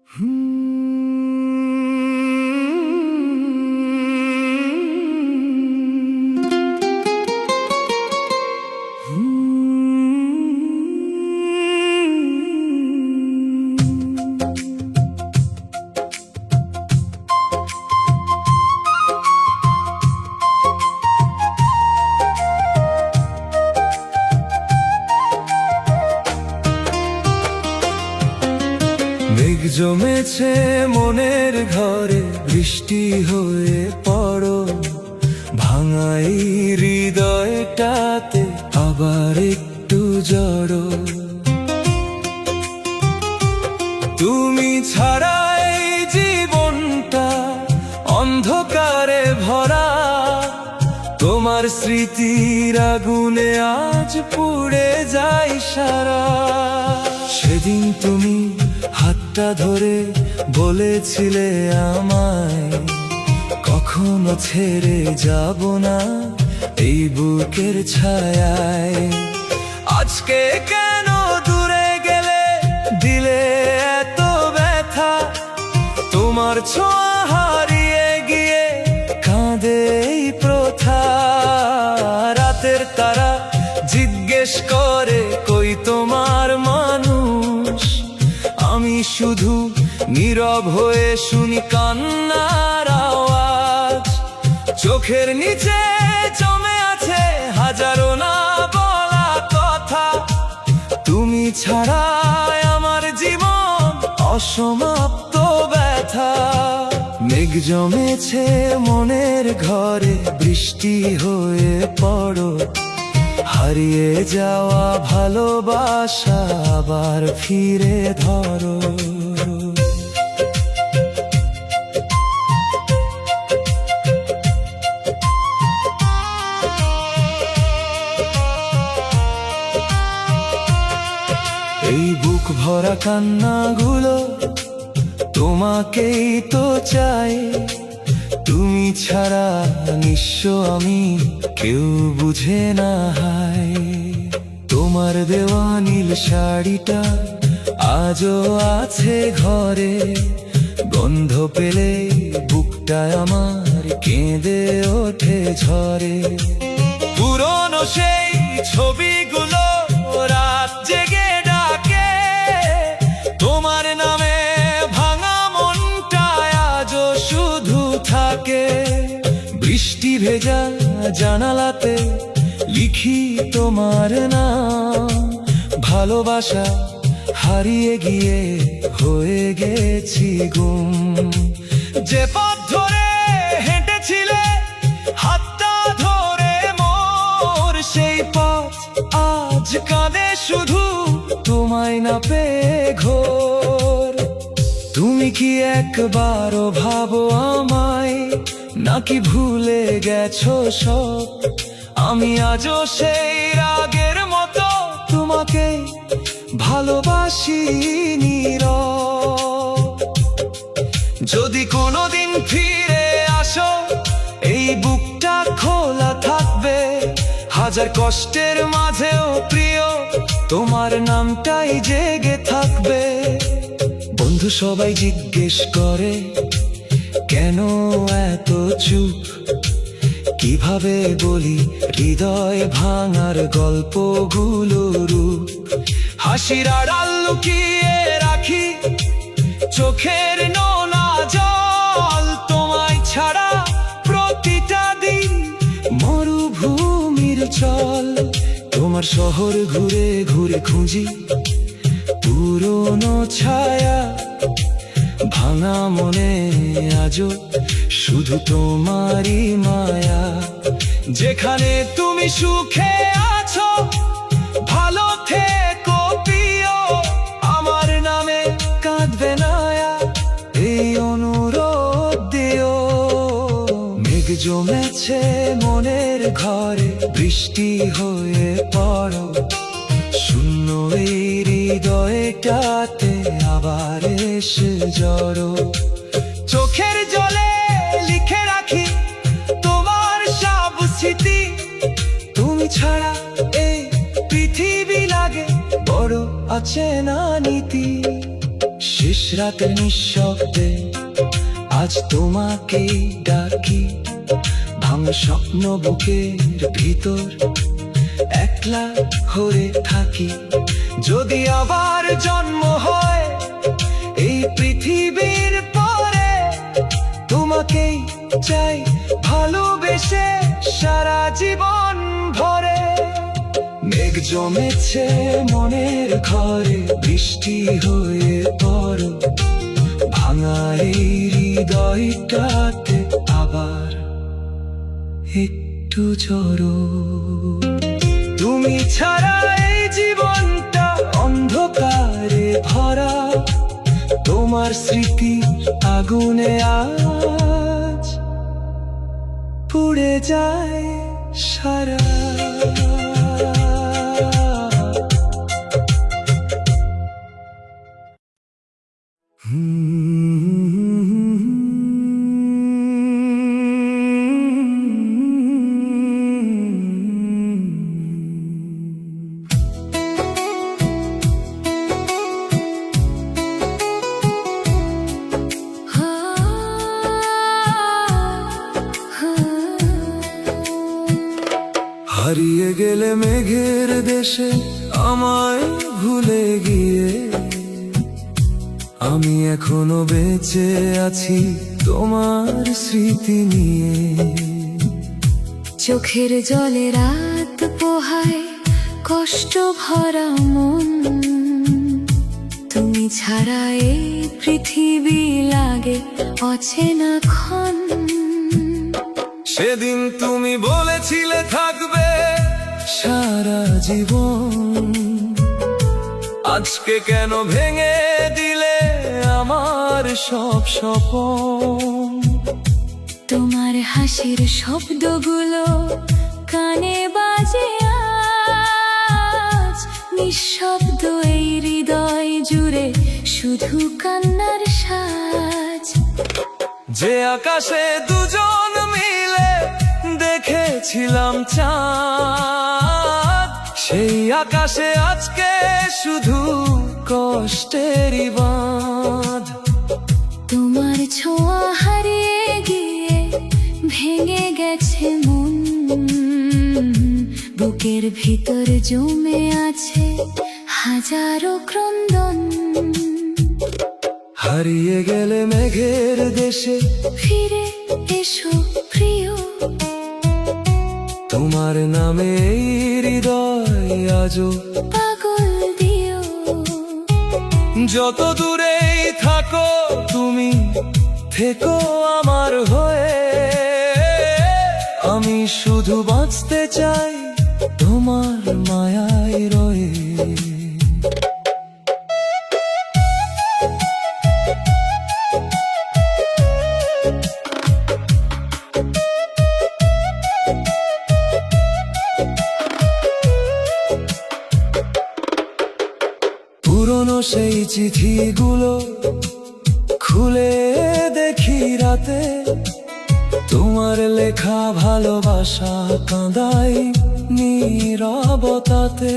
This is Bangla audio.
মেঘ জমেছে মনের ঘরে, বৃষ্টি হয়ে পড়ো, ভাঙাই হৃদয়টাতে আবার একটু জড়ো। তুমি ছাড়া এই জীবনটা অন্ধকারে ভরা, তোমার স্মৃতির আগুনে আজ পুড়ে যায় সারা। সেদিন তুমি হাতটা ধরে বলেছিলে আমায়, কখনো ছেড়ে যাব না এই বুকের ছায়ায়। আজকে কেন দূরে গেলে, দিলে এত ব্যথা, তোমার ছোঁয়া হারিয়ে গিয়ে কাঁদে এই প্রথা। রাতের তারা জিজ্ঞেস করে কই তোমার মানুষ, আমি শুধু নীরব হয়ে শুনি কান্নার আওয়াজ। চোখের নিচে জমে আছে হাজারো না বলা কথা, তুমি ছাড়া আমার জীবন অসমাপ্ত ব্যথা। মেঘ জমেছে মনের ঘরে, বৃষ্টি হয়ে পড়ো, হারিয়ে যাওয়া ভালোবাসা আবার ফিরে ধরো। এই বুক ভরা কান্নাগুলো তোমাকেই তো চাই, তুমি ছাড়া নিঃস্ব আমি, কেউ বুঝে না হায়। তোমার দেওয়া নীল শাড়িটা আজও আছে ঘরে, গন্ধ পেলে বুকটা আমার কেঁদে ওঠে ঝরে। পুরনো সেই ছবিগুলো রাত জেগে ডাকে, তোমার নামে ভাঙা মনটা আজও শুধু থাকে। বৃষ্টি ভেজা জানালাতে লিখি তোমার নাম, ভালোবাসা হারিয়ে গিয়ে হয়ে গেছি গুম। যে পথ ধরে হেঁটেছিলে হাতটা ধরে মোর, সেই পথ আজ কাঁদে শুধু তোমায় না পেয়ে ঘোর। তুমি কি একবারও ভাবো আমায়, নাকি ভুলে গেছো সব? আমি আজও সেই রাগের মতো তোমাকে ভালোবাসি নীরব। যদি কোনোদিন ফিরে আসো এই বুকটা খোলা থাকবে, হাজার কষ্টের মাঝেও প্রিয় তোমার নামটাই জেগে থাকবে। বন্ধু সবাই জিজ্ঞেস করে কেন এত চুপ, কিভাবে বলি হৃদয় ভাঙার গল্পগুলো রূপ। হাসির আড়াল লুকিয়ে রাখি চোখের নোনা জল, তোমায় ছাড়া প্রতিটা দিন মরুভূমির চল। তোমার শহর ঘুরে ঘুরে খুঁজি পুরনো ছায়া, ভাঙা মনে আজও শুধু তোমারই মায়া। যেখানে তুমি সুখে আছো ভালো থেকো প্রিয়, আমার নামে কাঁদবে না এই অনুরোধ দিও। মেঘ জমেছে মনের ঘরে, বৃষ্টি হয়ে পড়ো, শূন্য এই হৃদয়টাতে আবার এসে জড়ো। চোখের জলে লিখে রাখি তোমার সব স্মৃতি, তুমি ছাড়া এই পৃথিবী লাগে বড় আছে না নীতি। শেষ রাতের নিঃশব্দে আজ তোমাকে ডাকি। ভাঙা স্বপ্ন বুকের ভিতর একলা হয়ে থাকি। যদি আবার জন্ম হয় এই পৃথিবীর পরে, তোমাকেই চাই ভালোবেসে সারা জীবন ভরে। মেঘ জমেছে মনের ঘরে, বৃষ্টি হয়ে পড়ো ভাঙা এই হৃদয়টাতে আবার একটু জড়ো। তুমি ছাড়া এই জীবনটা অন্ধকারে ভরা, তোমার স্মৃতি আগুনে আজ পুড়ে যায় সারা। হারিয়ে গেলে মেঘের দেশে আমায় ভুলে গিয়ে, আমি এখনো বেঁচে আছি তোমার স্মৃতি নিয়ে। চোখের জলে রাত পোহায় কষ্ট ভরা মন, তুমি ছাড়া এই পৃথিবী লাগে অচেনা ক্ষণ। সেদিন তুমি বলেছিলে থাকবে সারা জীবন, আজকে কেন ভেঙে দিলে আমার সব স্বপ্ন। তোমার হাসির শব্দগুলো কানে বাজে আজ, নিঃশব্দ এই হৃদয় জুড়ে শুধু কান্নার সাজ। যে আকাশে দুজন মিলে দেখেছিলাম চাঁদ, সেই আকাশে আজকে শুধু কষ্টেরই বাঁধ। তোমার ছোঁয়া হারিয়ে গিয়ে ভেঙে গেছে মন, বুকের ভিতর জমে আছে হাজারো ক্রন্দন। হারিয়ে গেলে মেঘের দেশে ফিরে এসো প্রিয়, তোমার নামে এই হৃদয় আজও পাগল দিও। যত দূরেই থাকো তুমি থেকো আমার হয়ে, আমি শুধু বাঁচতে চাই তোমার মায়ায় রয়ে। পুরনো সেই চিঠিগুলো খুলে দেখি রাতে, তোমার লেখা ভালোবাসা কাঁদাই নীরবতাতে।